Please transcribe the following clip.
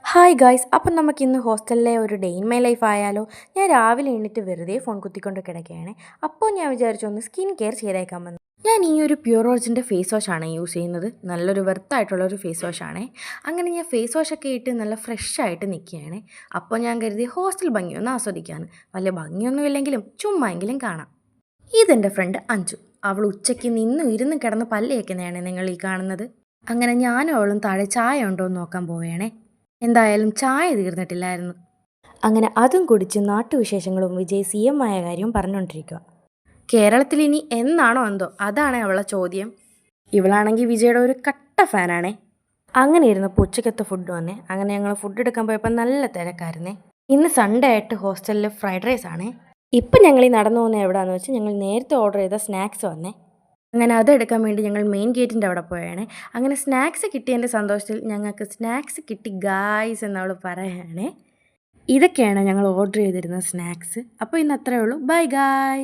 Hi guys, അപ്പം നമുക്കിന്ന് ഹോസ്റ്റലിലെ ഒരു ഡേ ഇൻ മൈ ലൈഫ് ആയാലോ. ഞാൻ രാവിലെ എണീറ്റ് വെറുതെ ഫോൺ കുത്തിക്കൊണ്ട് കിടക്കുകയാണ്. അപ്പോൾ ഞാൻ വിചാരിച്ചു ഒന്ന് സ്കിൻ കെയർ ചെയ്തേക്കാമെന്ന്. ഞാൻ ഈ ഒരു പ്യൂർ ഒറിജിൻ്റെ ഫേസ് വാഷാണ് യൂസ് ചെയ്യുന്നത്. നല്ലൊരു വെർത്തായിട്ടുള്ളൊരു ഫേസ് വാഷാണേ. അങ്ങനെ ഞാൻ ഫേസ് വാഷൊക്കെ ഇട്ട് നല്ല ഫ്രഷ് ആയിട്ട് നിൽക്കുകയാണ്. അപ്പോൾ ഞാൻ കരുതി ഹോസ്റ്റൽ ഭംഗിയൊന്ന് ആസ്വദിക്കാമെന്ന്. വലിയ ഭംഗിയൊന്നും ഇല്ലെങ്കിലും ചുമ്മാ എങ്കിലും കാണാം. ഇതെൻ്റെ ഫ്രണ്ട് അഞ്ചു. അവൾ ഉച്ചയ്ക്ക് നിന്നും ഇരുന്നും കിടന്ന് പല്ല് തേക്കുന്നതാണ് നിങ്ങൾ ഈ കാണുന്നത്. അങ്ങനെ ഞാനും അവളും താഴെ ചായ ഉണ്ടോ എന്ന് നോക്കാൻ പോവുകയാണേ. എന്തായാലും ചായ തീർന്നിട്ടില്ലായിരുന്നു. അങ്ങനെ അതും കുടിച്ച് നാട്ടുവിശേഷങ്ങളും വിജയ് CM ആയ കാര്യവും പറഞ്ഞുകൊണ്ടിരിക്കുക. കേരളത്തിൽ ഇനി എന്നാണോ എന്തോ, അതാണ് അവളെ ചോദ്യം. ഇവളാണെങ്കിൽ വിജയുടെ ഒരു കട്ട ഫാനാണേ. അങ്ങനെ ഇരുന്നപ്പോൾ ഉച്ചക്കത്തെ ഫുഡ് വന്നേ. അങ്ങനെ ഞങ്ങൾ ഫുഡ് എടുക്കാൻ പോയപ്പോൾ നല്ല തിരക്കായിരുന്നേ. ഇന്ന് സൺഡേ ആയിട്ട് ഹോസ്റ്റലിൽ ഫ്രൈഡ് റൈസ് ആണേ. ഇപ്പം ഞങ്ങൾ ഈ നടന്നു പോകുന്നത് എവിടെയാണെന്ന് വെച്ചാൽ ഞങ്ങൾ നേരത്തെ ഓർഡർ ചെയ്ത സ്നാക്സ് വന്നേ. അങ്ങനെ അതെടുക്കാൻ വേണ്ടി ഞങ്ങൾ മെയിൻ ഗേറ്റിൻ്റെ അവിടെ പോയാണ്. അങ്ങനെ സ്നാക്സ് കിട്ടിയതിൻ്റെ സന്തോഷത്തിൽ ഞങ്ങൾക്ക് സ്നാക്സ് കിട്ടി ഗായ്സ് എന്നവൾ പറയുകയാണേ. ഇതൊക്കെയാണ് ഞങ്ങൾ ഓർഡർ ചെയ്തിരുന്ന സ്നാക്സ്. അപ്പോൾ ഇന്ന് അത്രയേ ഉള്ളൂ. Bye guys.